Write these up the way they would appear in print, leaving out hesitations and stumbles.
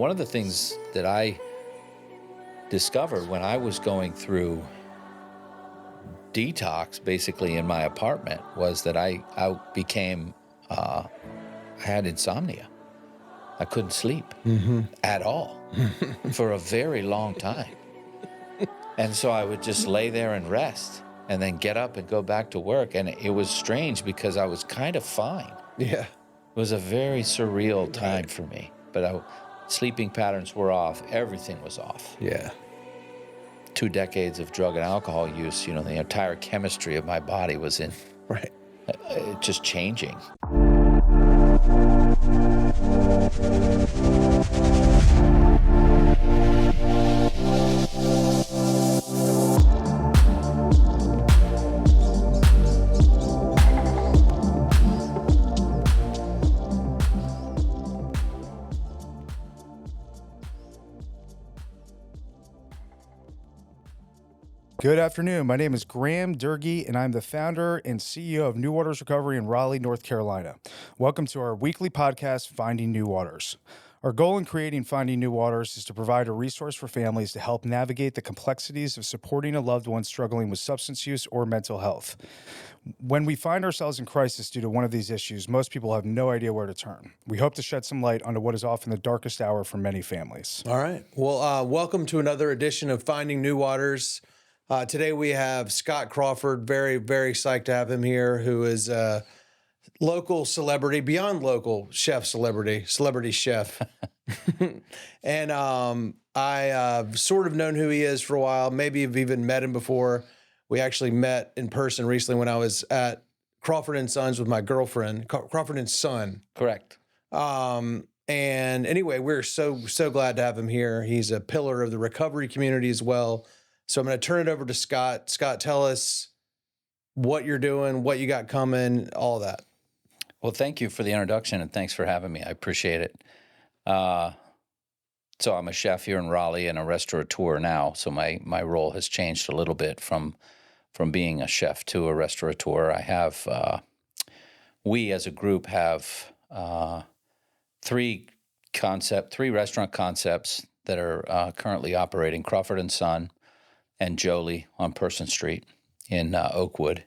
One of the things that I discovered when I was going through detox, basically in my apartment, was that I had insomnia. I couldn't sleep at all for a very long time. And so I would just lay there and rest and then get up and go back to work. And it was strange because I was kind of fine. Yeah. It was a very surreal time for me. But sleeping patterns were off. Everything was off. Yeah. 2 decades of drug and alcohol use, the entire chemistry of my body was in just changing. Good afternoon. My name is Graham Durgee, and I'm the founder and CEO of New Waters Recovery in Raleigh, North Carolina. Welcome to our weekly podcast, Finding New Waters. Our goal in creating Finding New Waters is to provide a resource for families to help navigate the complexities of supporting a loved one struggling with substance use or mental health. When we find ourselves in crisis due to one of these issues, most people have no idea where to turn. We hope to shed some light onto what is often the darkest hour for many families. All right. Well, welcome to another edition of Finding New Waters. Today we have Scott Crawford, very, very psyched to have him here, who is a local celebrity, beyond local chef celebrity chef. And I've sort of known who he is for a while. Maybe you've even met him before. We actually met in person recently when I was at Crawford and Sons with my girlfriend, Crawford and Son. Correct. And anyway, we're so glad to have him here. He's a pillar of the recovery community as well. So I'm going to turn it over to Scott. Scott, tell us what you're doing, what you got coming, all that. Well, thank you for the introduction, and thanks for having me. I appreciate it. So I'm a chef here in Raleigh and a restaurateur now. So my role has changed a little bit from being a chef to a restaurateur. I have, we as a group have three restaurant concepts that are currently operating: Crawford and Son and Jolie on Person Street in Oakwood.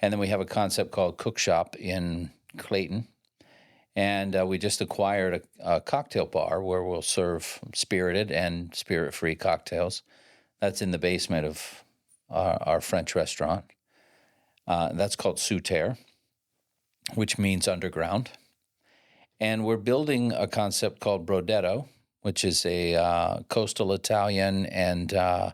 And then we have a concept called Cook Shop in Clayton. And we just acquired a cocktail bar where we'll serve spirited and spirit-free cocktails. That's in the basement of our French restaurant. That's called Sous Terre, which means underground. And we're building a concept called Brodetto, which is a coastal Italian and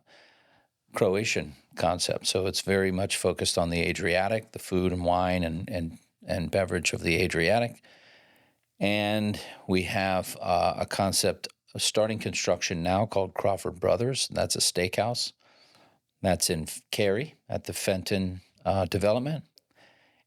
Croatian concept. So it's very much focused on the Adriatic, the food and wine and beverage of the Adriatic. And we have a concept starting construction now called Crawford Brothers. That's a steakhouse. That's in Cary at the Fenton development.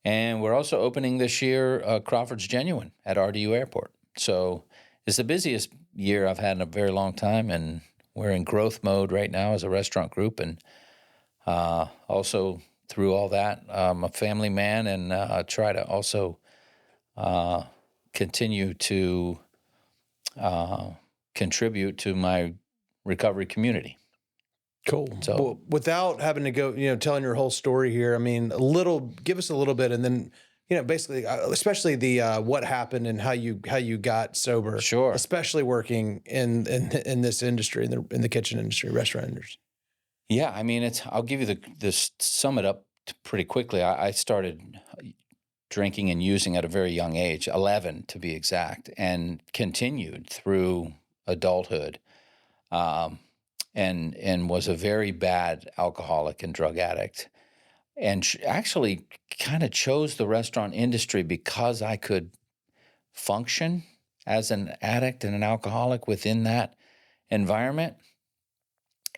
And we're also opening this year Crawford's Genuine at RDU Airport. So it's the busiest year I've had in a very long time, and we're in growth mode right now as a restaurant group, and also through all that, I'm a family man and try to also continue to contribute to my recovery community. Cool. So, well, without having to go, telling your whole story here, I mean, give us a little bit, and then, basically, especially the what happened and how you got sober. Sure. Especially working in this industry, in the kitchen industry, restaurant industry. Yeah, I mean, I'll give you this sum it up pretty quickly. I started drinking and using at a very young age, 11 to be exact, and continued through adulthood, and was a very bad alcoholic and drug addict. And actually kind of chose the restaurant industry because I could function as an addict and an alcoholic within that environment.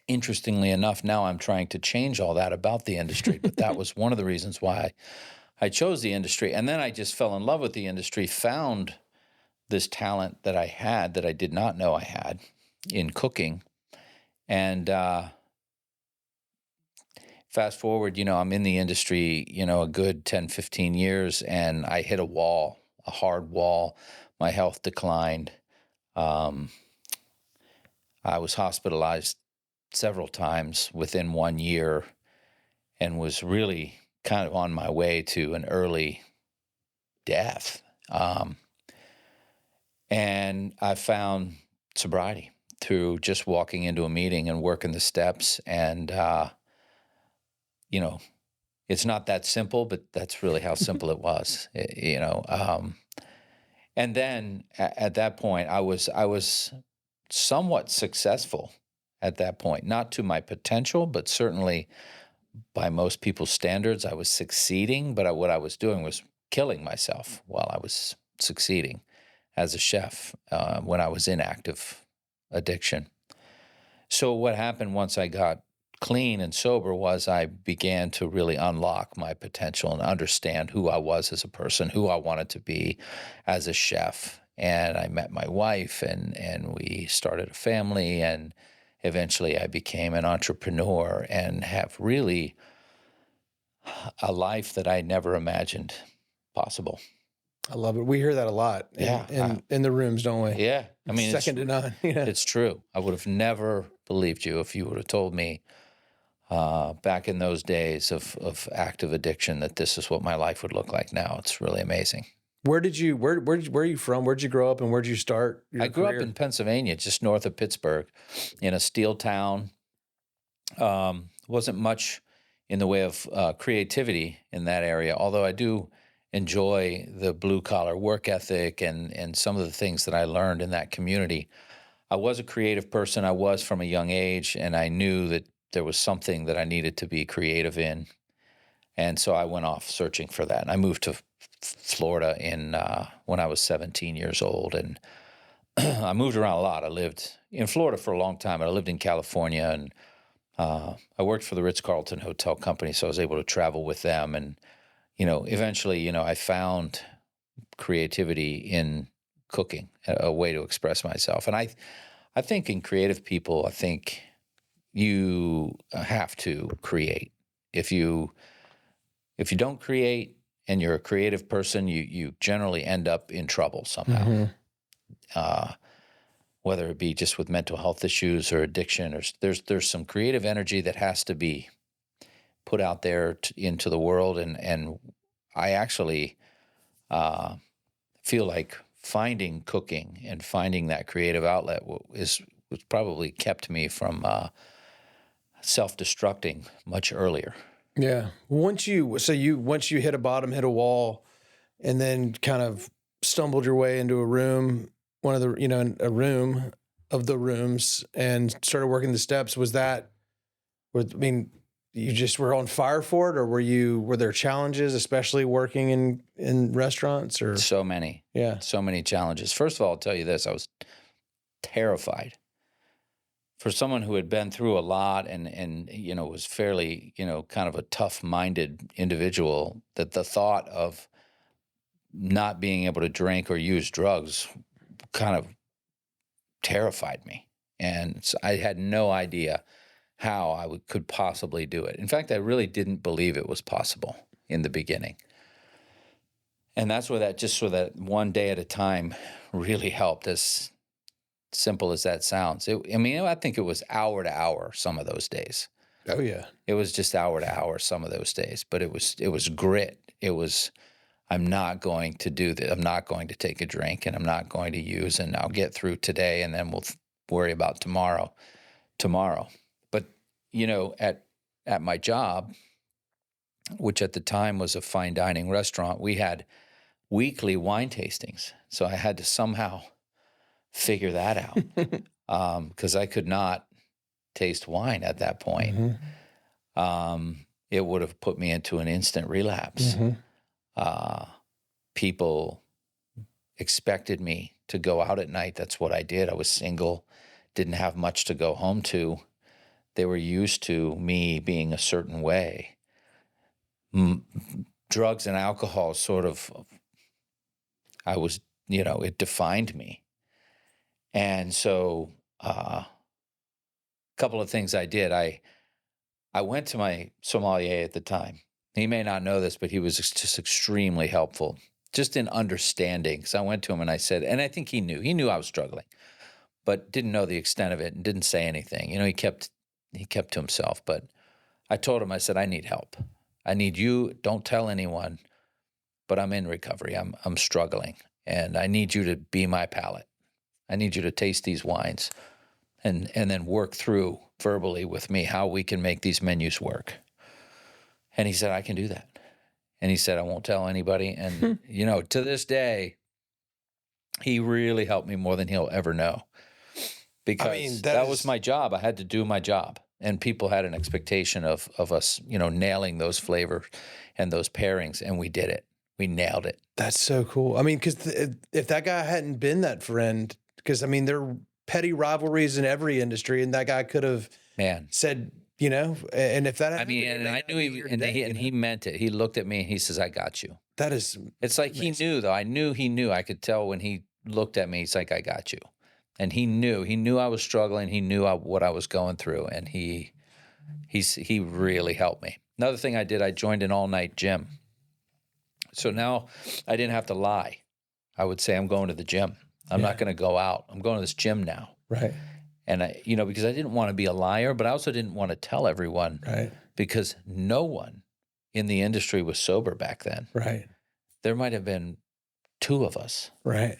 Interestingly enough, now I'm trying to change all that about the industry, but that was one of the reasons why I chose the industry. And then I just fell in love with the industry, found this talent that I had that I did not know I had in cooking. And fast forward, I'm in the industry, a good 10, 15 years, and I hit a hard wall. My health declined. I was hospitalized several times within 1 year and was really kind of on my way to an early death. And I found sobriety through just walking into a meeting and working the steps. And, it's not that simple, but that's really how simple it was, and then at that point, I was somewhat successful at that point, not to my potential, but certainly by most people's standards, I was succeeding. But what I was doing was killing myself while I was succeeding as a chef when I was in active addiction. So what happened once I got clean and sober was I began to really unlock my potential and understand who I was as a person, who I wanted to be as a chef. And I met my wife and we started a family, and eventually I became an entrepreneur and have really a life that I never imagined possible. I love it. We hear that a lot in the rooms, don't we? Yeah. I mean, second to none. Yeah. It's true. I would have never believed you if you would have told me back in those days of active addiction that this is what my life would look like now. It's really amazing. Where are you from? Where'd you grow up and where'd you start your I grew career? up in Pennsylvania, just north of Pittsburgh, in a steel town. Wasn't much in the way of creativity in that area, although I do enjoy the blue-collar work ethic and some of the things that I learned in that community. I was a creative person. I was from a young age, and I knew that there was something that I needed to be creative in. And so I went off searching for that. And I moved to Florida when I was 17 years old. And I moved around a lot. I lived in Florida for a long time. I lived in California, and I worked for the Ritz-Carlton Hotel Company, so I was able to travel with them. And, eventually, I found creativity in cooking, a way to express myself. And I think in creative people, I think you have to create. If you don't create and you're a creative person, you generally end up in trouble somehow. Whether it be just with mental health issues or addiction, or there's some creative energy that has to be put out there into the world. And I actually feel like finding cooking and finding that creative outlet was probably kept me from self-destructing much earlier. Yeah. Once you hit a bottom, hit a wall, and then kind of stumbled your way into a room, a room of the rooms, and started working the steps. You just were on fire for it, or were there challenges, especially working in restaurants, or? So many. Yeah. So many challenges. First of all, I'll tell you this, I was terrified. For someone who had been through a lot and was fairly, kind of a tough-minded individual, that the thought of not being able to drink or use drugs kind of terrified me. And so I had no idea how I could possibly do it. In fact, I really didn't believe it was possible in the beginning. And that's where that one day at a time really helped, as simple as that sounds. I think it was hour to hour some of those days. Oh yeah. It was just hour to hour some of those days, but it was grit. It was, I'm not going to do this. I'm not going to take a drink, and I'm not going to use, and I'll get through today, and then we'll worry about tomorrow. But, at my job, which at the time was a fine dining restaurant, we had weekly wine tastings. So I had to somehow figure that out because I could not taste wine at that point. It would have put me into an instant relapse. People expected me to go out at night. That's what I did. I was single, didn't have much to go home to. They were used to me being a certain way. Drugs and alcohol it defined me. And so a couple of things I did. I went to my sommelier at the time. He may not know this, but he was just extremely helpful, just in understanding. Because I went to him and I said, and I think he knew I was struggling. but didn't know the extent of it and didn't say anything. He kept to himself. But I told him, I said, I need help. I need you. Don't tell anyone, but I'm in recovery. I'm struggling, and I need you to be my palate. I need you to taste these wines and then work through verbally with me how we can make these menus work. And he said, I can do that. And he said, I won't tell anybody. And, to this day, he really helped me more than he'll ever know. Because that was my job. I had to do my job. And people had an expectation of us, nailing those flavors and those pairings. And we did it. We nailed it. That's so cool. I mean, because if that guy hadn't been that friend, because, there are petty rivalries in every industry, and that guy could have said, and if that hadn't and I knew he meant it. He looked at me and he says, I got you. That is It's like amazing. He knew, though. I knew he knew. I could tell when he looked at me, he's like, I got you. And he knew I was struggling. He knew what I was going through, and he really helped me. Another thing I did, I joined an all-night gym. So now I didn't have to lie. I would say, I'm going to the gym. I'm not going to go out. I'm going to this gym now. Right. And because I didn't want to be a liar, but I also didn't want to tell everyone. Right. Because no one in the industry was sober back then. Right. There might have been 2 of us. Right.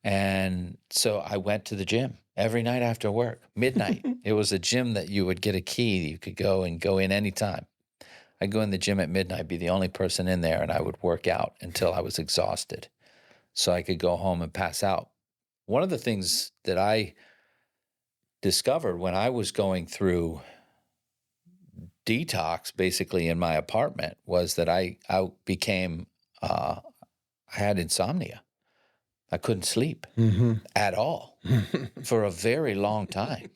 And so I went to the gym every night after work, midnight. It was a gym that you would get a key. You could go in anytime. I'd go in the gym at midnight, be the only person in there, and I would work out until I was exhausted so I could go home and pass out. One of the things that I discovered when I was going through detox basically in my apartment was that I had insomnia. I couldn't sleep at all for a very long time.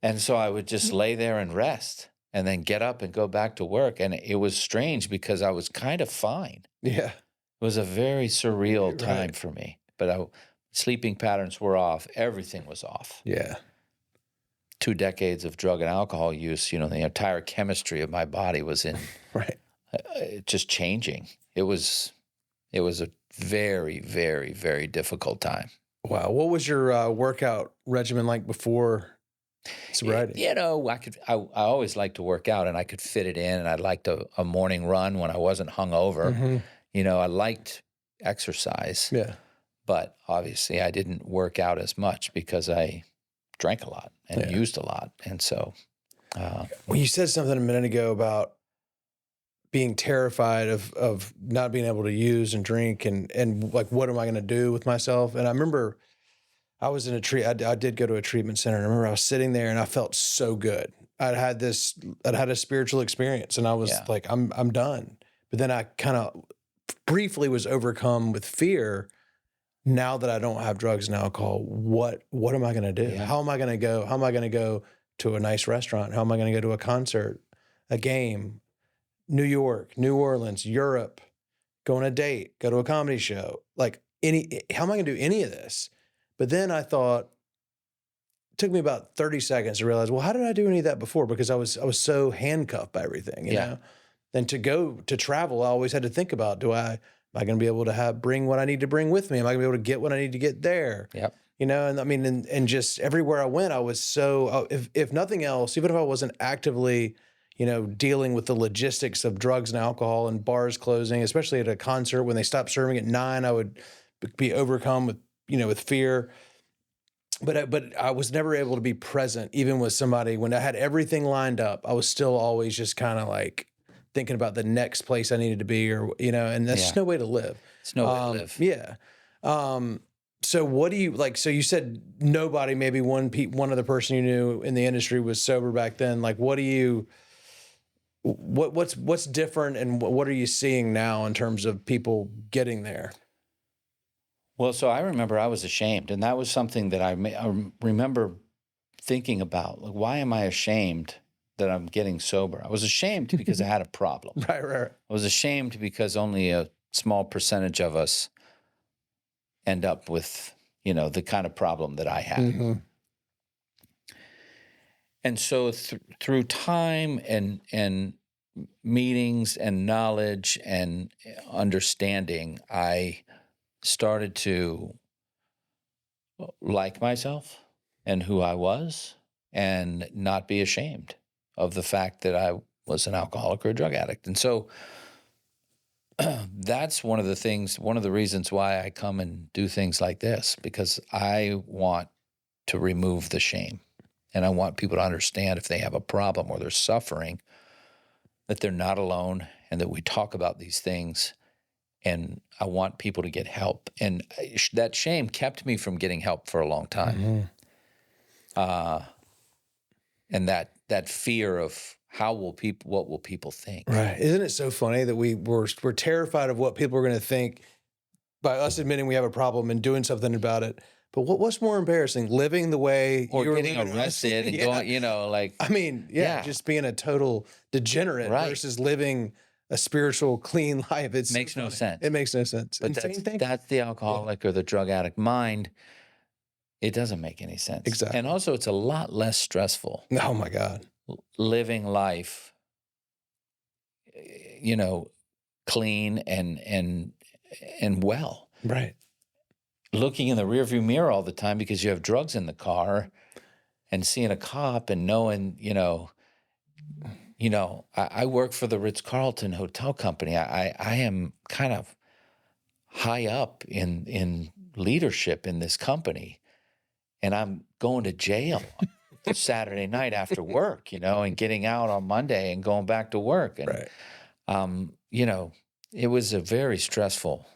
And so I would just lay there and rest and then get up and go back to work. And it was strange because I was kind of fine. Yeah. It was a very surreal time for me. But sleeping patterns were off. Everything was off. Yeah. 2 decades of drug and alcohol use, the entire chemistry of my body was in just changing. It was a very, very, very difficult time. Wow. What was your workout regimen like before sobriety? I always liked to work out, and I could fit it in, and I liked a morning run when I wasn't hungover. I liked exercise. Yeah. But obviously I didn't work out as much because I drank a lot and used a lot. And so when you said something a minute ago about being terrified of not being able to use and drink and like, what am I going to do with myself? And I remember I was in I did go to a treatment center. And I remember I was sitting there and I felt so good. I'd had a spiritual experience, and I was like, I'm done. But then I kind of briefly was overcome with fear. Now that I don't have drugs and alcohol, what am I going to do? Yeah. How am I going to go? How am I going to go to a nice restaurant? How am I going to go to a concert, a game, New York, New Orleans, Europe, go on a date, go to a comedy show? Like how am I going to do any of this? But then I thought, it took me about 30 seconds to realize, well, how did I do any of that before? Because I was so handcuffed by everything, you know? And to travel, I always had to think about, am I going to be able to bring what I need to bring with me? Am I going to be able to get what I need to get there? Yep. And I mean, and just everywhere I went, I was so, if nothing else, even if I wasn't actively, dealing with the logistics of drugs and alcohol and bars closing, especially at a concert, when they stopped serving at 9, I would be overcome with fear. But I was never able to be present, even with somebody when I had everything lined up. I was still always just kind of like thinking about the next place I needed to be, or and that's just no way to live. It's no way to live. Yeah. So what do you like? So you said nobody, maybe one other person you knew in the industry was sober back then. Like, what's different, and what are you seeing now in terms of people getting there? Well, so I remember I was ashamed, and that was something that I remember thinking about. Like, why am I ashamed that I'm getting sober? I was ashamed because I had a problem. Right. I was ashamed because only a small percentage of us end up with, the kind of problem that I had. Mm-hmm. And so through time and meetings and knowledge and understanding, I started to like myself and who I was, and not be ashamed of the fact that I was an alcoholic or a drug addict. And so that's one of the reasons why I come and do things like this, because I want to remove the shame. And I want people to understand if they have a problem or they're suffering, that they're not alone and that we talk about these things. And I want people to get help. And that shame kept me from getting help for a long time. And that fear of what will people think? Right. Isn't it so funny that we're terrified of what people are going to think by us admitting we have a problem and doing something about it? But what's more embarrassing, living the way Or you were getting living? arrested and going, like, I mean, just being a total degenerate versus living a spiritual, clean life. It makes no sense. It makes no sense. But that's the alcoholic or the drug addict mind. It doesn't make any sense. Exactly. And also, it's a lot less stressful. Oh my God. Living life, clean and well. Right. Looking in the rearview mirror all the time because you have drugs in the car, and seeing a cop and knowing, I work for the Ritz-Carlton Hotel Company. I am kind of high up in leadership in this company, and I'm going to jail Saturday night after work, and getting out on Monday and going back to work. And, it was a very stressful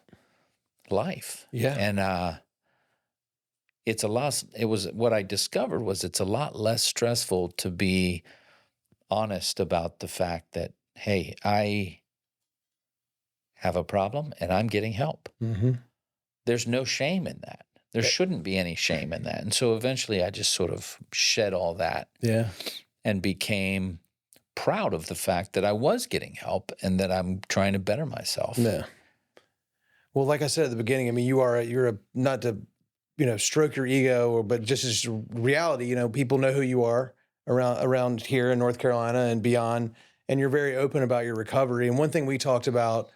life. Yeah. And what I discovered was it's a lot less stressful to be honest about the fact that, hey, I have a problem and I'm getting help. Mm-hmm. There's no shame in that. There shouldn't be any shame in that. And so eventually I just sort of shed all that and became proud of the fact that I was getting help and that I'm trying to better myself. Yeah. Well, like I said at the beginning, I mean, you're not to, stroke your ego, but just as reality, people know who you are around here in North Carolina and beyond, and you're very open about your recovery. And one thing we talked about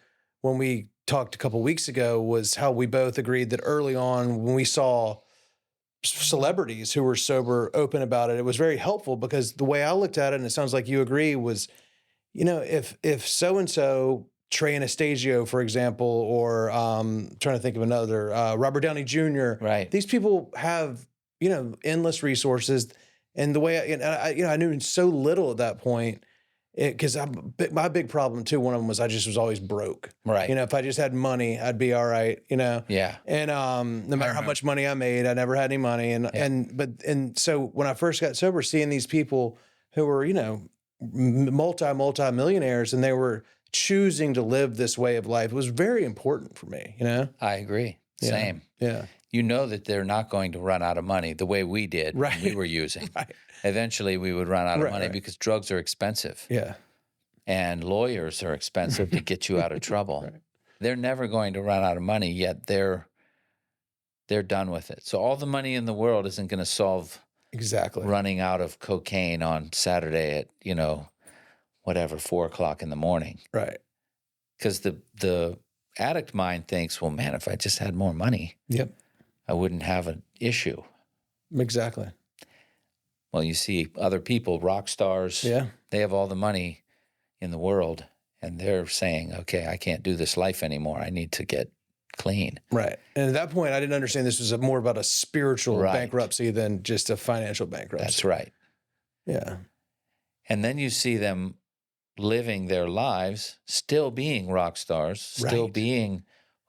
when we talked a couple of weeks ago was how we both agreed that early on when we saw celebrities who were sober open about it, it was very helpful, because the way I looked at it, and it sounds like you agree, was, if so-and-so, Trey Anastasio, for example, or trying to think of another, Robert Downey Jr. Right. These people have, endless resources. And the way I knew so little at that point, because my big problem too, one of them was I just was always broke. Right. If I just had money, I'd be all right. Yeah. And no matter how much money I made, I never had any money. And so when I first got sober, seeing these people who were multi-millionaires, and they were choosing to live this way of life, it was very important for me. I agree. Same. Yeah. That they're not going to run out of money the way we did when we were using. Right. Eventually, we would run out of money because drugs are expensive. Yeah. And lawyers are expensive to get you out of trouble. Right. They're never going to run out of money, yet they're done with it. So all the money in the world isn't going to solve running out of cocaine on Saturday at, 4:00 in the morning. Right. Because the addict mind thinks, well, man, if I just had more money, I wouldn't have an issue. Exactly. Well, you see other people, rock stars, they have all the money in the world, and they're saying, okay, I can't do this life anymore. I need to get clean. Right. And at that point, I didn't understand this was more about a spiritual bankruptcy than just a financial bankruptcy. That's right. Yeah. And then you see them living their lives, still being rock stars, still being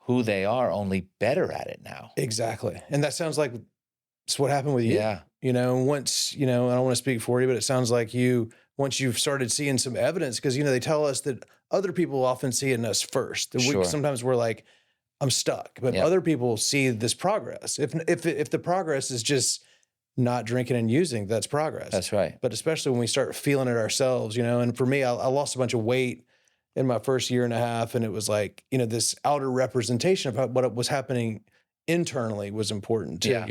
who they are, only better at it now. Exactly. And that sounds like it's what happened with you. Yeah. Once, I don't want to speak for you, but it sounds like once you've started seeing some evidence, because, they tell us that other people often see it in us first. Sometimes we're like, I'm stuck, but other people see this progress. If the progress is just not drinking and using, that's progress. That's right. But especially when we start feeling it ourselves, and for me, I lost a bunch of weight in my first year and a half. And it was like, this outer representation of what was happening internally was important too,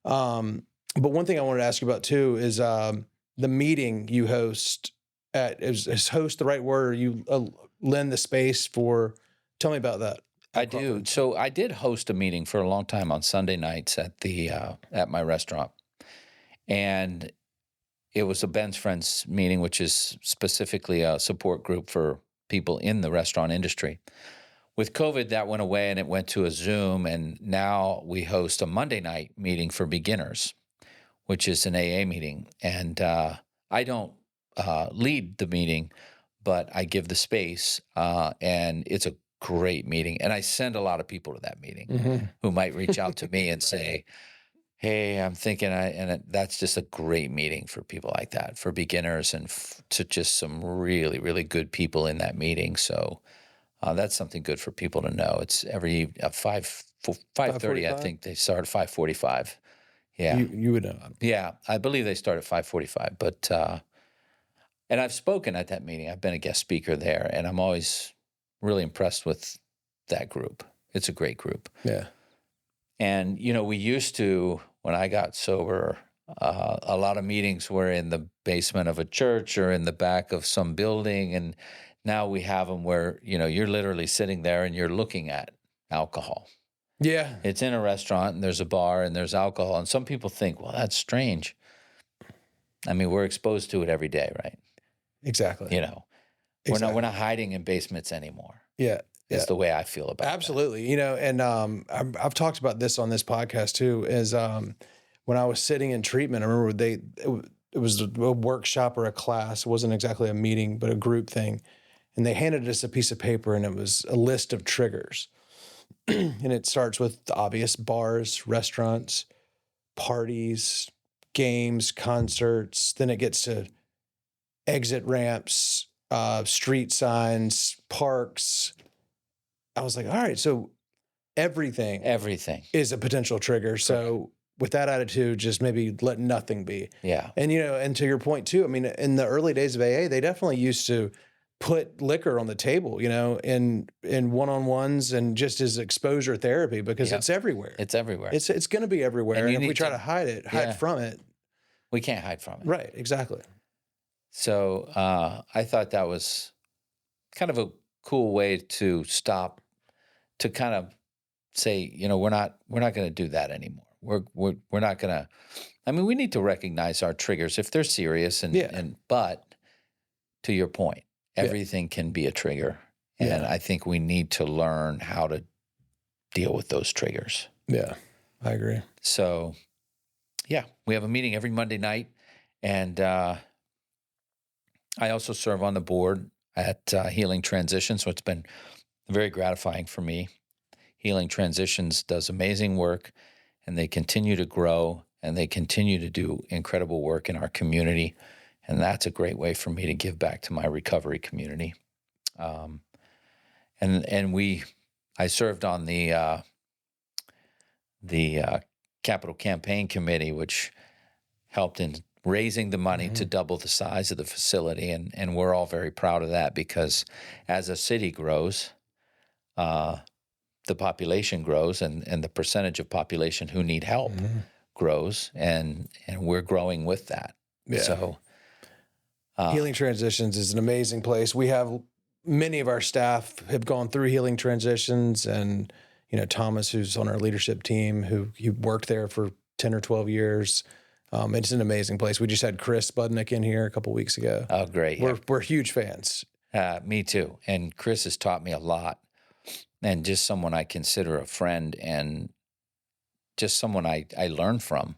But one thing I wanted to ask you about too is the meeting you host is host the right word? You lend the space for, tell me about that. I do. So I did host a meeting for a long time on Sunday nights at my restaurant, and it was a Ben's Friends meeting, which is specifically a support group for people in the restaurant industry. With COVID, that went away and it went to a Zoom, and now we host a Monday night meeting for beginners, which is an AA meeting. And I don't lead the meeting, but I give the space, and it's a great meeting. And I send a lot of people to that meeting who might reach out to me and say, hey, I'm thinking, that's just a great meeting for people like that, for beginners, and to just some really, really good people in that meeting. So that's something good for people to know. It's every 5:30. I think they start at 5:45. Yeah, you would know. Yeah, I believe they start at 5:45. But and I've spoken at that meeting. I've been a guest speaker there, and I'm always really impressed with that group. It's a great group. Yeah. And, we used to, when I got sober, a lot of meetings were in the basement of a church or in the back of some building. And now we have them where, you're literally sitting there and you're looking at alcohol. Yeah. It's in a restaurant and there's a bar and there's alcohol. And some people think, well, that's strange. I mean, we're exposed to it every day, right? Exactly. We're not hiding in basements anymore. Yeah. Is the way I feel about it. Absolutely. And I've talked about this on this podcast too, is when I was sitting in treatment, I remember it was a workshop or a class. It wasn't exactly a meeting, but a group thing. And they handed us a piece of paper and it was a list of triggers. And it starts with the obvious: bars, restaurants, parties, games, concerts. Then it gets to exit ramps, street signs, parks. I was like, all right, so everything is a potential trigger. So with that attitude, just maybe let nothing be. Yeah. And, and to your point too, I mean, in the early days of AA, they definitely used to put liquor on the table, in one-on-ones and just as exposure therapy, because it's everywhere. It's everywhere. It's going to be everywhere. And if we try to hide from it. We can't hide from it. Right. Exactly. So I thought that was kind of a cool way to stop, to kind of say, we're not going to do that anymore. We're not going to. I mean, we need to recognize our triggers if they're serious, but to your point, everything can be a trigger, and I think we need to learn how to deal with those triggers. Yeah, I agree. So, we have a meeting every Monday night, and I also serve on the board at Healing Transitions, so it's been very gratifying for me. Healing Transitions does amazing work, and they continue to grow, and they continue to do incredible work in our community, and that's a great way for me to give back to my recovery community. I served on the Capital Campaign Committee, which helped in raising the money to double the size of the facility. And we're all very proud of that, because as a city grows, the population grows, and the percentage of population who need help grows, and we're growing with that. Yeah. So Healing Transitions is an amazing place. We have many of our staff have gone through Healing Transitions, and Thomas, who's on our leadership team, who worked there for 10 or 12 years. It's an amazing place. We just had Chris Budnick in here a couple of weeks ago. Oh, great. We're huge fans. Me too. And Chris has taught me a lot, and just someone I consider a friend, and just someone I learn from.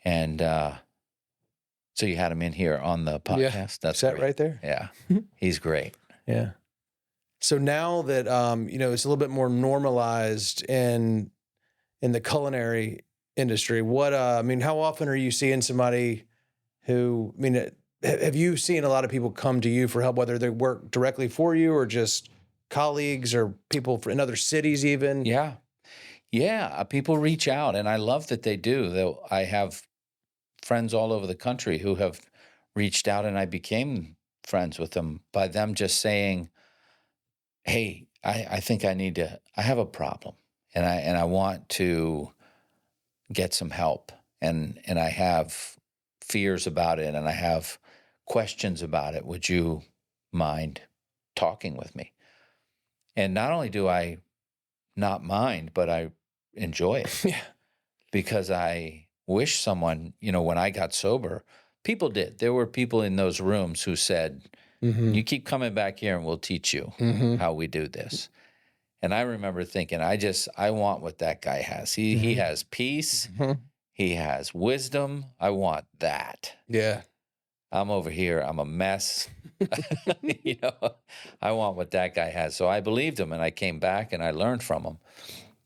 And so you had him in here on the podcast. Yeah, That's sat great. right there. Yeah, he's great. Yeah. So now that it's a little bit more normalized in the culinary industry, how often are you seeing somebody who, have you seen a lot of people come to you for help, whether they work directly for you or just colleagues or people in other cities even? Yeah. People reach out, and I love that they do. I have friends all over the country who have reached out, and I became friends with them by them just saying, hey, I think I have a problem, and I want to get some help, and I have fears about it, and I have questions about it. Would you mind talking with me? And not only do I not mind, but I enjoy it. Yeah. Because I wish someone, when I got sober, people did. There were people in those rooms who said, Mm-hmm. you keep coming back here and we'll teach you Mm-hmm. how we do this. And I remember thinking, I want what that guy has. He has peace. Mm-hmm. He has wisdom. I want that. Yeah. I'm over here. I'm a mess. I want what that guy has. So I believed him and I came back and I learned from him.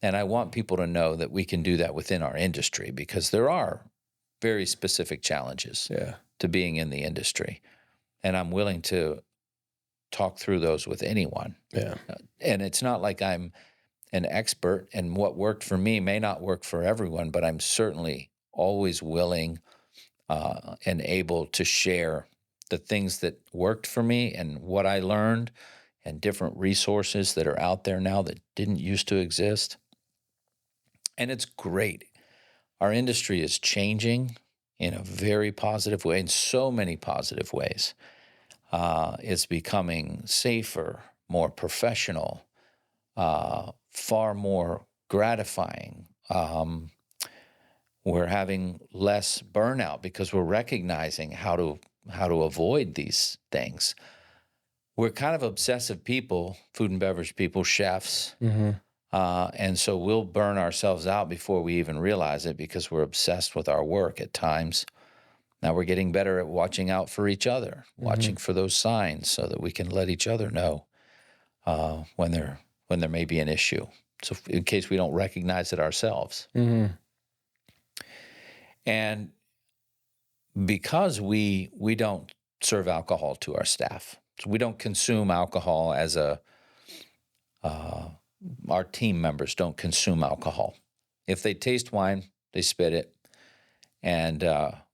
And I want people to know that we can do that within our industry because there are very specific challenges to being in the industry. And I'm willing to talk through those with anyone. Yeah. And it's not like I'm an expert, and what worked for me may not work for everyone, but I'm certainly always willing and able to share the things that worked for me and what I learned and different resources that are out there now that didn't used to exist. And it's great. Our industry is changing in a very positive way, in so many positive ways. It's becoming safer, more professional, far more gratifying. We're having less burnout because we're recognizing how to avoid these things. We're kind of obsessive people, food and beverage people, chefs. Mm-hmm. And so we'll burn ourselves out before we even realize it because we're obsessed with our work at times. Now we're getting better at watching out for each other, watching for those signs so that we can let each other know when there may be an issue. So in case we don't recognize it ourselves. Mm-hmm. And because we don't serve alcohol to our staff, so we don't consume alcohol as our team members don't consume alcohol. If they taste wine, they spit it. And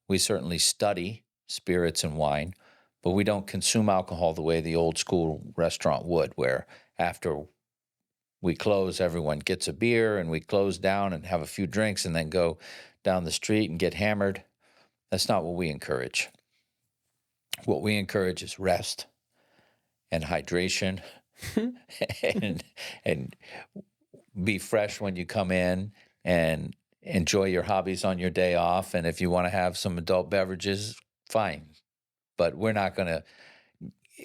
we certainly study spirits and wine, but we don't consume alcohol the way the old school restaurant would, where after we close, everyone gets a beer and we close down and have a few drinks and then go down the street and get hammered. That's not what we encourage. What we encourage is rest and hydration and be fresh when you come in and enjoy your hobbies on your day off. And if you want to have some adult beverages, fine. But we're not going to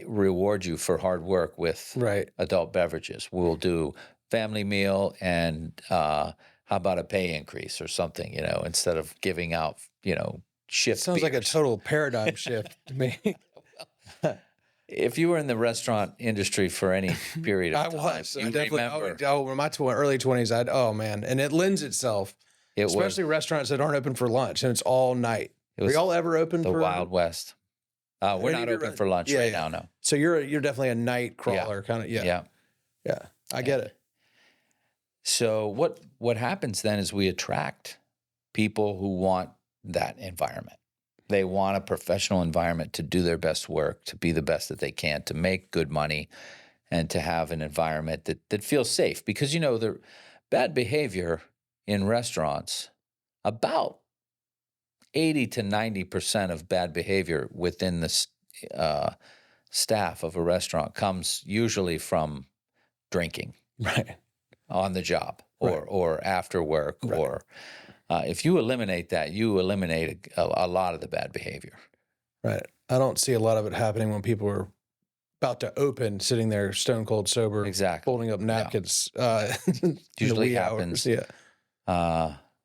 reward you for hard work with adult beverages. We'll do family meal and how about a pay increase or something, instead of giving out, shift Sounds like a beers. total paradigm shift to me. If you were in the restaurant industry for any period of time, I definitely. remember. In my early 20s, oh man, and it lends itself, especially restaurants that aren't open for lunch and it's all night. Are y'all ever open the for Wild West? We're not open for lunch right now. No. So you're definitely a night crawler kind of. Yeah. I get it. So what happens then is we attract people who want that environment. They want a professional environment to do their best work, to be the best that they can, to make good money, and to have an environment that feels safe. Because, the bad behavior in restaurants, about 80 to 90% of bad behavior within the staff of a restaurant comes usually from drinking on the job or after work or if you eliminate that, you eliminate a lot of the bad behavior. Right. I don't see a lot of it happening when people are about to open, sitting there stone cold sober, exactly, folding up napkins. Usually happens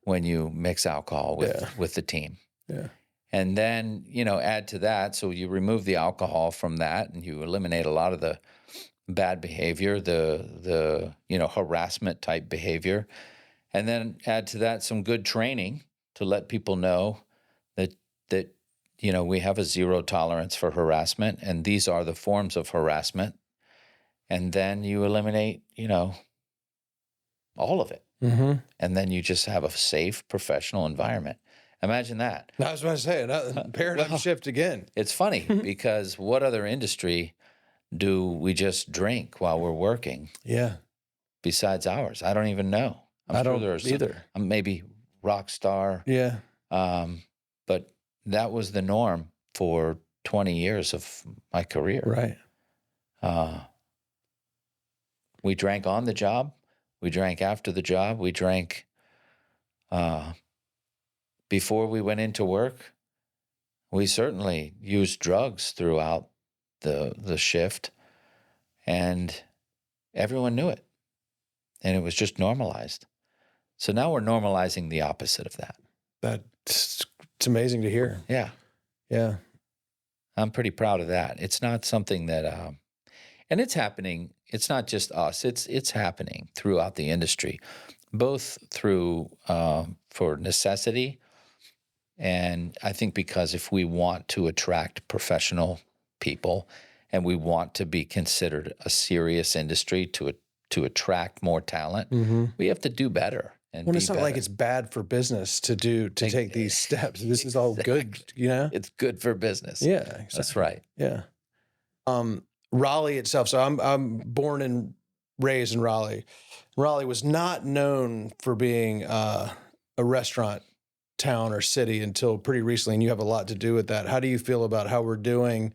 when you mix alcohol with the team. Yeah. And then, add to that, so you remove the alcohol from that and you eliminate a lot of the bad behavior, the harassment type behavior. And then add to that some good training to let people know that we have a zero tolerance for harassment, and these are the forms of harassment. And then you eliminate, all of it. Mm-hmm. And then you just have a safe, professional environment. Imagine that. I was about to say, paradigm shift again. It's funny because what other industry do we just drink while we're working? Yeah. Besides ours? I don't even know. I'm sure there's either. Maybe Rockstar. Yeah. But that was the norm for 20 years of my career. Right. We drank on the job. We drank after the job. We drank before we went into work. We certainly used drugs throughout the shift, and everyone knew it, and it was just normalized. So now we're normalizing the opposite of that. It's amazing to hear. Yeah. Yeah. I'm pretty proud of that. It's not something that, and it's happening. It's not just us. It's happening throughout the industry, both through for necessity, and I think because if we want to attract professional people, and we want to be considered a serious industry to attract more talent, we have to do better. And Well, it's not like it's bad for business to take these steps. This is all good, you know? It's good for business. Yeah, exactly. That's right. Yeah. Raleigh itself. So I'm born and raised in Raleigh. Raleigh was not known for being a restaurant town or city until pretty recently, and you have a lot to do with that. How do you feel about how we're doing,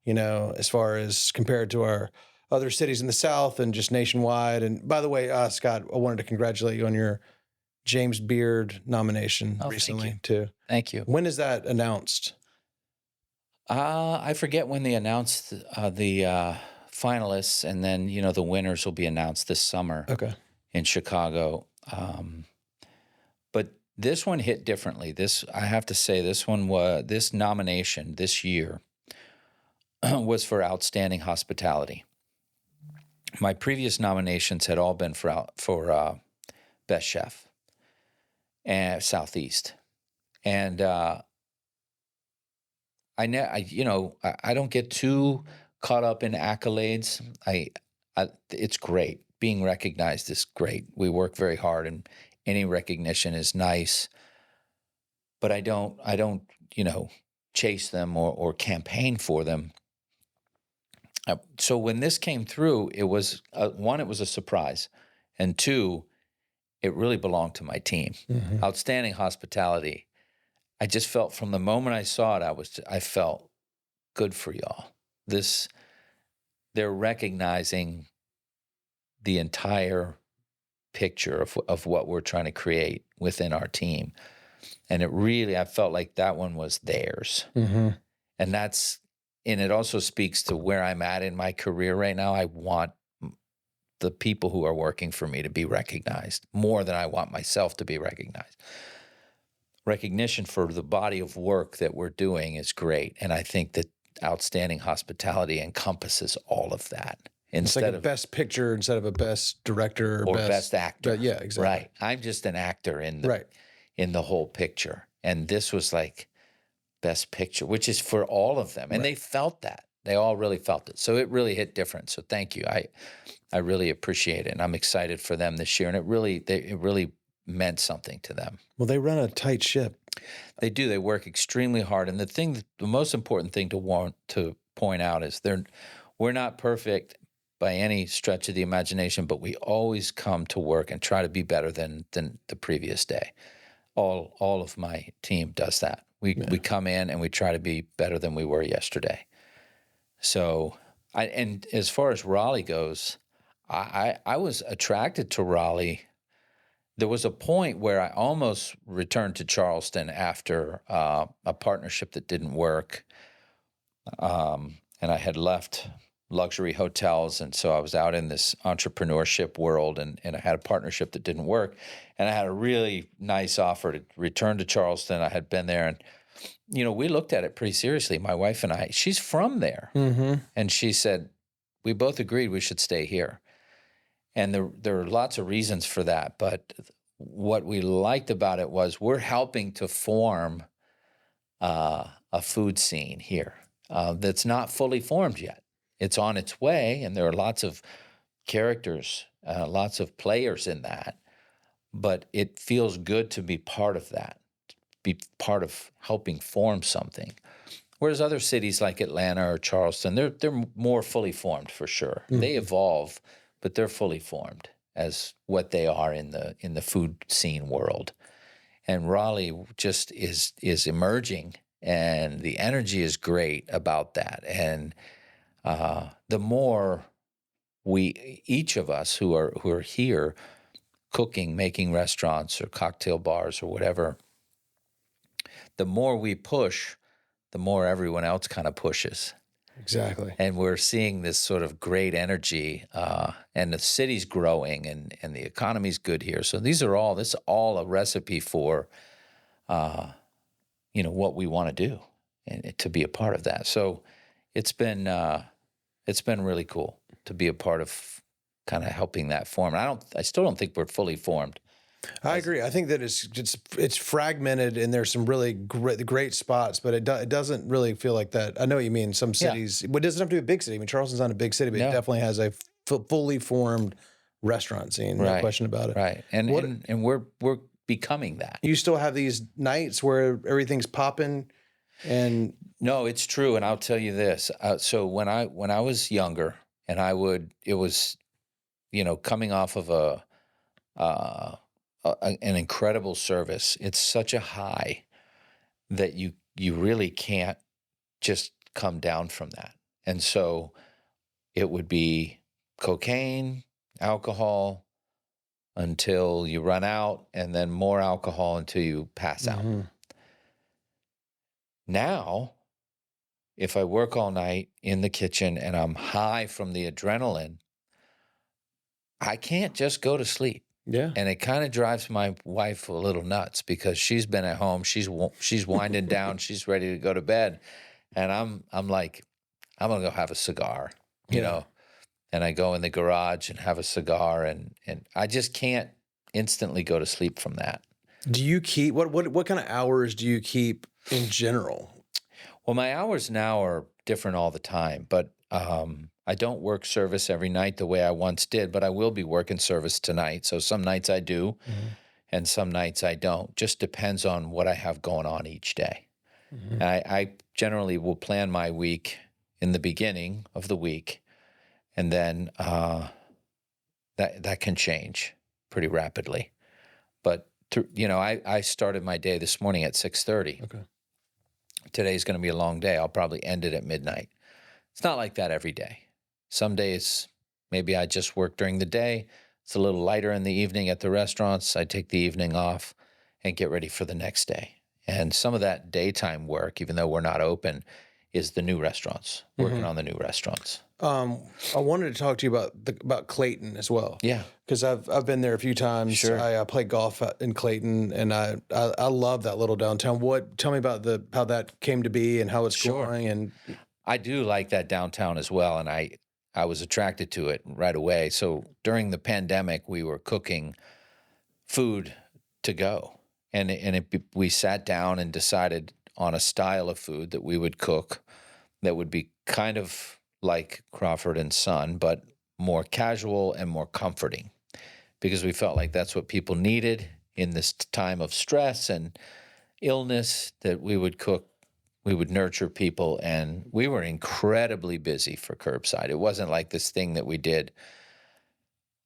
as far as compared to our other cities in the South and just nationwide? And by the way, Scott, I wanted to congratulate you on your James Beard nomination recently too. Thank you. When is that announced? I forget when they announced the finalists, and then the winners will be announced this summer. Okay. In Chicago. But this one hit differently. I have to say, this nomination this year was for outstanding hospitality. My previous nominations had all been for best chef and Southeast, and I don't get too caught up in accolades. It's great. Being recognized is great. We work very hard, and any recognition is nice. But I don't chase them or campaign for them. So when this came through, it was one, it was a surprise, and two, it really belonged to my team. Outstanding hospitality. I just felt from the moment I saw it, I felt good for y'all. They're recognizing the entire picture of what we're trying to create within our team. And I felt like that one was theirs. And it also speaks to where I'm at in my career right now. I want the people who are working for me to be recognized more than I want myself to be recognized. Recognition for the body of work that we're doing is great. And I think that outstanding hospitality encompasses all of that. It's like a best picture instead of a best director or best actor. Yeah, exactly. Right. I'm just an actor in the whole picture. And this was like best picture, which is for all of them. And they felt that. They all really felt it. So it really hit different. So thank you. I really appreciate it. And I'm excited for them this year. And it really meant something to them. Well, they run a tight ship. They do. They work extremely hard. And the most important thing to point out is we're not perfect by any stretch of the imagination, but we always come to work and try to be better than the previous day. All of my team does that. We come in and we try to be better than we were yesterday. So, and as far as Raleigh goes, I was attracted to Raleigh. There was a point where I almost returned to Charleston after a partnership that didn't work, and I had left luxury hotels, and so I was out in this entrepreneurship world, and I had a partnership that didn't work, and I had a really nice offer to return to Charleston. I had been there, and we looked at it pretty seriously, my wife and I. She's from there, and she said, we both agreed we should stay here. And there are lots of reasons for that, but what we liked about it was we're helping to form a food scene here that's not fully formed yet. It's on its way, and there are lots of characters, lots of players in that, but it feels good to be part of that, be part of helping form something. Whereas other cities like Atlanta or Charleston, they're more fully formed for sure. They evolve, but they're fully formed as what they are in the food scene world. And Raleigh just is emerging, and the energy is great about that. And the more each of us who are here, cooking, making restaurants or cocktail bars or whatever, the more we push, the more everyone else kind of pushes. Exactly. And we're seeing this sort of great energy, and the city's growing, and the economy's good here. So this is all a recipe for, what we want to do and to be a part of that. So it's been really cool to be a part of kind of helping that form. I still don't think we're fully formed. I agree. I think that it's fragmented, and there's some really great spots, but it doesn't really feel like that. I know what you mean. Some cities, it doesn't have to be a big city. I mean, Charleston's not a big city, but it definitely has a fully formed restaurant scene. No question about it. Right. And we're becoming that. You still have these nights where everything's popping, and no, it's true. And I'll tell you this. So when I was younger, and it was, coming off of an incredible service. It's such a high that you really can't just come down from that. And so it would be cocaine, alcohol until you run out, and then more alcohol until you pass out. Now, if I work all night in the kitchen and I'm high from the adrenaline, I can't just go to sleep. Yeah. And it kind of drives my wife a little nuts, because she's been at home, she's winding down, she's ready to go to bed, and I'm like, I'm gonna go have a cigar, you know, and I go in the garage and have a cigar, and I just can't instantly go to sleep from that. Do you keep what kind of hours do you keep in general? Well, my hours now are different all the time, but I don't work service every night the way I once did, but I will be working service tonight. So some nights I do, and some nights I don't. Just depends on what I have going on each day. I generally will plan my week in the beginning of the week, and then that can change pretty rapidly. But I started my day this morning at 6:30. Okay. Today's going to be a long day. I'll probably end it at midnight. It's not like that every day. Some days, maybe I just work during the day. It's a little lighter in the evening at the restaurants. I take the evening off and get ready for the next day. And some of that daytime work, even though we're not open, is the new restaurants, working on the new restaurants. I wanted to talk to you about Clayton as well. Yeah. Because I've been there a few times. Sure. I play golf in Clayton, and I love that little downtown. Tell me about how that came to be and how it's going. And I do like that downtown as well, and I was attracted to it right away. So during the pandemic, we were cooking food to go, and we sat down and decided on a style of food that we would cook that would be kind of like Crawford and Son, but more casual and more comforting, because we felt like that's what people needed in this time of stress and illness, that we would cook. We would nurture people, and we were incredibly busy for curbside. It wasn't like this thing that we did.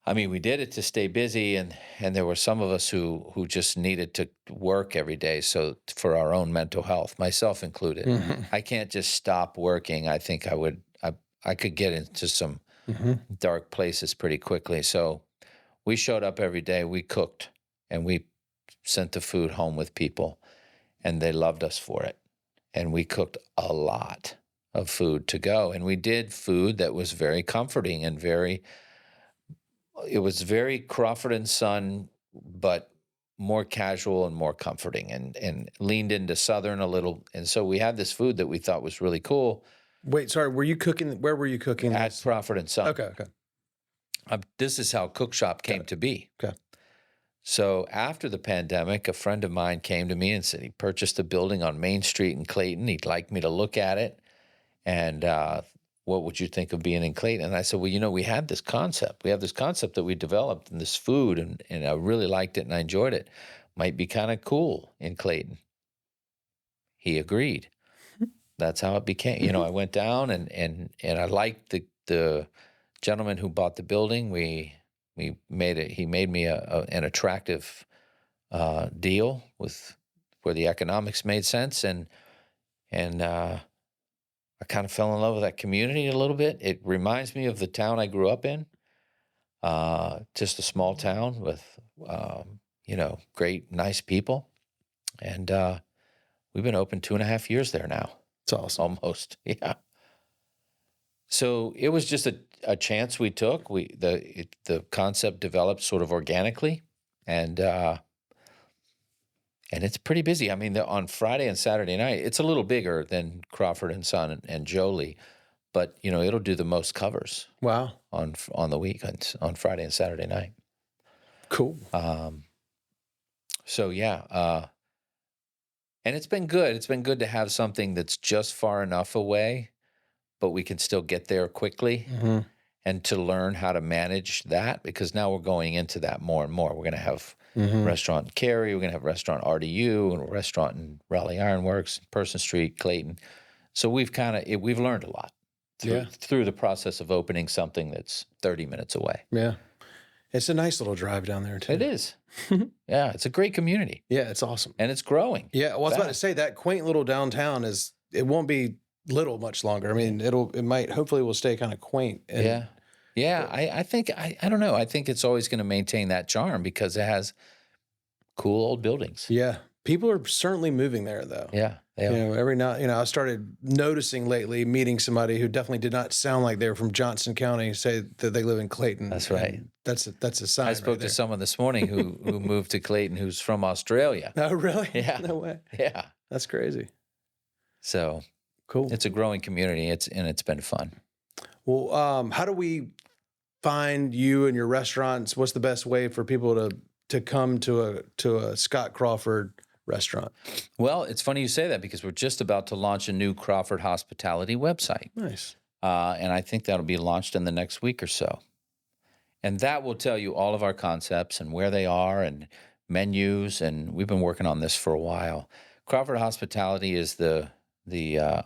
I mean, we did it to stay busy, and there were some of us who just needed to work every day, so for our own mental health, myself included. I can't just stop working. I think I could get into some dark places pretty quickly. So we showed up every day, we cooked, and we sent the food home with people, and they loved us for it. And we cooked a lot of food to go. And we did food that was very comforting and it was very Crawford and Son, but more casual and more comforting, and leaned into Southern a little. And so we had this food that we thought was really cool. Wait, sorry, were you cooking? Where were you cooking? At Crawford and Son. Okay. This is how Cook Shop came to be. Okay. So after the pandemic, a friend of mine came to me and said he purchased a building on Main Street in Clayton. He'd like me to look at it. And what would you think of being in Clayton? And I said, well, we had this concept. We have this concept that we developed, and this food, and I really liked it and I enjoyed it. Might be kind of cool in Clayton. He agreed. That's how it became. I went down and I liked the gentleman who bought the building. He made me an attractive deal where the economics made sense, and I kind of fell in love with that community a little bit. It reminds me of the town I grew up in. Just a small town with, great, nice people. And we've been open 2.5 years there now. It's awesome. Almost. Yeah. So it was just a chance we took. The concept developed sort of organically, and it's pretty busy. I mean, on Friday and Saturday night, it's a little bigger than Crawford and Son and Jolie, but it'll do the most covers Wow. on the weekends on Friday and Saturday night. Cool. So yeah, and it's been good. It's been good to have something that's just far enough away, but we can still get there quickly, and to learn how to manage that, because now we're going into that more and more. We're going to have restaurant in Cary, we're going to have restaurant RDU, and a restaurant in Raleigh Ironworks, Person Street, Clayton. So we've learned a lot through the process of opening something that's 30 minutes away. Yeah. It's a nice little drive down there too. It is. Yeah, it's a great community. Yeah, it's awesome. And it's growing. Yeah, well, I was about to say that quaint little downtown it won't be little much longer. I mean, hopefully will stay kind of quaint. And, Yeah. I think, I don't know. I think it's always going to maintain that charm because it has cool old buildings. Yeah. People are certainly moving there though. Yeah. They are. Every now, I started noticing lately, meeting somebody who definitely did not sound like they were from Johnson County, say that they live in Clayton. That's right. That's a sign. I spoke to someone this morning who moved to Clayton who's from Australia. Oh, really? Yeah. No way. Yeah. That's crazy. So cool. It's a growing community. It's been fun. Well, how do we find you and your restaurants? What's the best way for people to come to a Scott Crawford restaurant? Well, it's funny you say that because we're just about to launch a new Crawford hospitality website. Nice. And I think that'll be launched in the next week or so. And that will tell you all of our concepts and where they are and menus. And we've been working on this for a while. Crawford Hospitality is the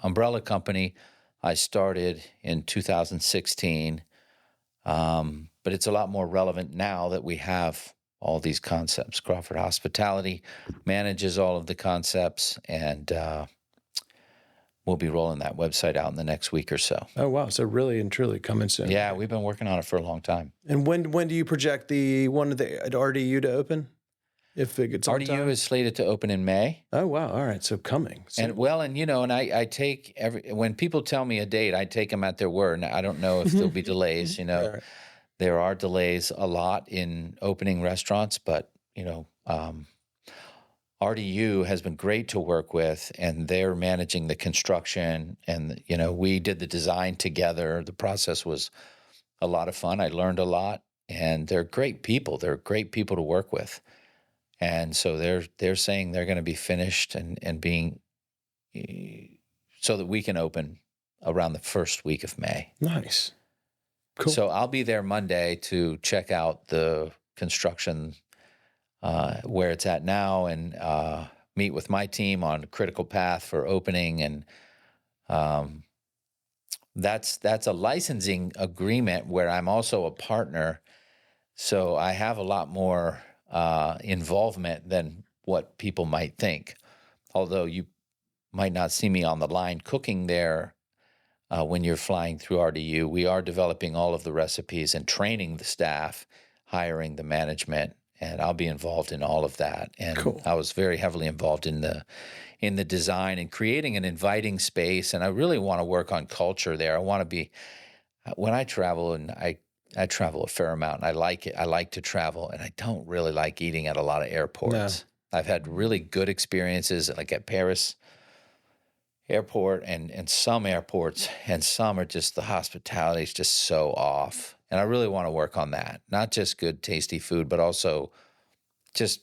umbrella company I started in 2016. But it's a lot more relevant now that we have all these concepts. Crawford Hospitality manages all of the concepts, and we'll be rolling that website out in the next week or so. Oh, wow. So really and truly coming soon. Yeah, we've been working on it for a long time. And when do you project the RDU to open? If it gets on RDU time? is slated to open in May. Oh, wow. All right. So coming. And I take when people tell me a date, I take them at their word. And I don't know if there'll be delays, Right. There are delays a lot in opening restaurants, but, RDU has been great to work with, and they're managing the construction. And, we did the design together. The process was a lot of fun. I learned a lot, and they're great people. They're great people to work with. And so they're saying they're going to be finished and being so that we can open around the first week of May. Nice. Cool. So I'll be there Monday to check out the construction where it's at now, and meet with my team on critical path for opening. And that's a licensing agreement where I'm also a partner. So I have a lot more involvement than what people might think. Although you might not see me on the line cooking there when you're flying through RDU, we are developing all of the recipes and training the staff, hiring the management, and I'll be involved in all of that. And Cool. I was very heavily involved in the design and creating an inviting space. And I really want to work on culture there. I want to be, when I travel, and I travel a fair amount, and I like it. I like to travel, and I don't really like eating at a lot of airports. No. I've had really good experiences, like at Paris Airport and some airports, and some are just, the hospitality is just so off. And I really want to work on that. Not just good, tasty food, but also just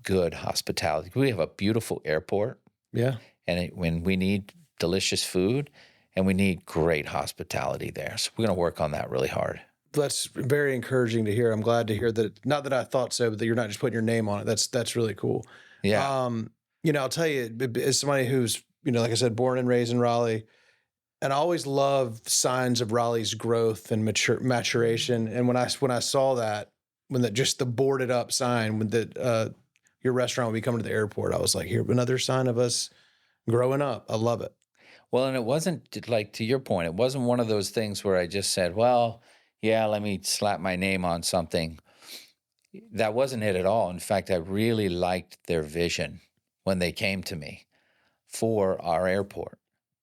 good hospitality. We have a beautiful airport. Yeah. And when we need delicious food, and we need great hospitality there. So we're going to work on that really hard. That's very encouraging to hear. I'm glad to hear that. Not that I thought so, but that you're not just putting your name on it. That's really cool. Yeah. I'll tell you, as somebody who's, like I said, born and raised in Raleigh, and I always love signs of Raleigh's growth and maturation. And when I saw that, just the boarded up sign that your restaurant would be coming to the airport, I was like, here, another sign of us growing up. I love it. Well, and it wasn't, like, to your point, it wasn't one of those things where I just said, well, yeah, let me slap my name on something. That wasn't it at all. In fact, I really liked their vision when they came to me for our airport.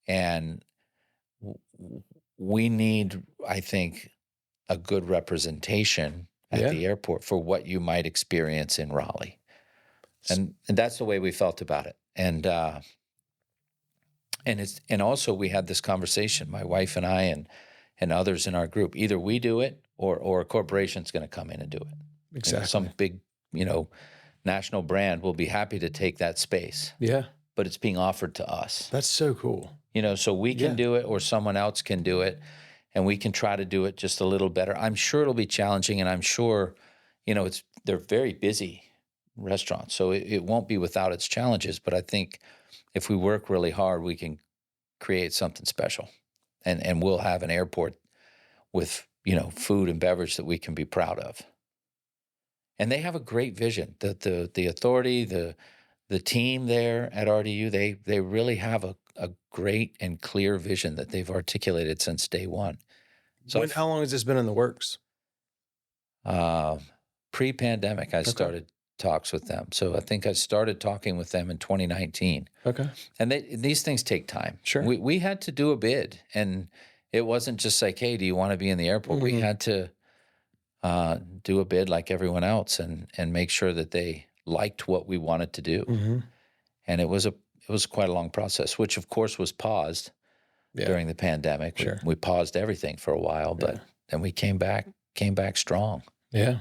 And we need, I think, a good representation at the airport for what you might experience in Raleigh. And that's the way we felt about it. And also we had this conversation, my wife and I and others in our group. Either we do it or a corporation's going to come in and do it. Exactly. Some big, national brand will be happy to take that space. Yeah. But it's being offered to us. That's so cool. So we can do it or someone else can do it, and we can try to do it just a little better. I'm sure it'll be challenging, and I'm sure, they're very busy restaurants, so it won't be without its challenges. But I think if we work really hard, we can create something special, and we'll have an airport with, food and beverage that we can be proud of. And they have a great vision. The authority, the team there at RDU, they really have a great and clear vision that they've articulated since day one. So how long has this been in the works? Pre-pandemic, I started talks with them. So I think I started talking with them in 2019. Okay. And these things take time. Sure. We had to do a bid, and it wasn't just like, hey, do you want to be in the airport? Mm-hmm. We had to do a bid like everyone else and make sure that they liked what we wanted to do. Mm-hmm. And it was quite a long process, which of course was paused during the pandemic. Sure. We paused everything for a while, but then we came back strong. Yeah.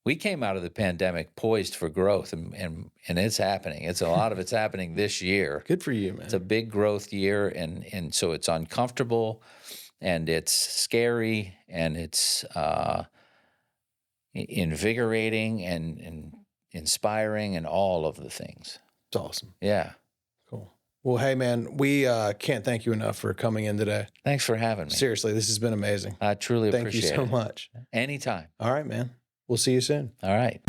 We came out of the pandemic poised for growth, and it's happening. A lot of it's happening this year. Good for you, man. It's a big growth year, and so it's uncomfortable, and it's scary, and it's invigorating and inspiring, and all of the things. It's awesome. Yeah. Cool. Well, hey, man, we can't thank you enough for coming in today. Thanks for having me. Seriously, this has been amazing. I truly Thank appreciate it. you so much. Anytime. All right, man. We'll see you soon. All right.